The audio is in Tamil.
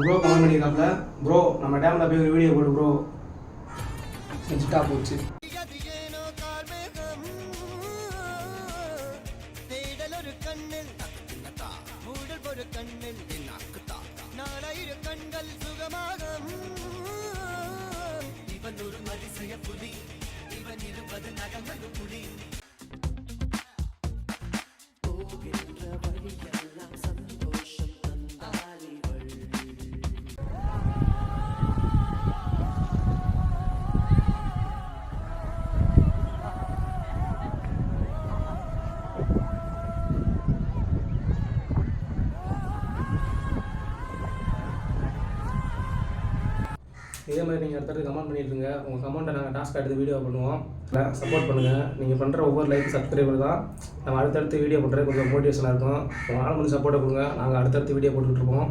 ப்ரோ கமெண்ட் பண்ணியிருக்காப்ல, ப்ரோ நம்ம டேமில் போய் ஒரு வீடியோ போடு ப்ரோ. செஞ்சுட்டா போச்சு. இதே மாதிரி நீங்கள் அடுத்தடுத்து கமெண்ட் பண்ணிட்டுருங்க. உங்கள் கமெண்ட்டை நாங்கள் டாஸ்க் எடுத்து வீடியோ பண்ணுவோம். சப்போர்ட் பண்ணுங்கள். நீங்கள் பண்ணுற ஒவ்வொரு லைக் சப்ஸ்கிரைபர் தான் நம்ம அடுத்தடுத்து வீடியோ பண்ணுறது கொஞ்சம் மோட்டிவேஷனாக இருக்கும். உங்கள் ஆள் வந்து சப்போர்ட்டை கொடுங்க. நாங்கள் அடுத்தடுத்து வீடியோ போட்டுக்கிட்டு இருப்போம்.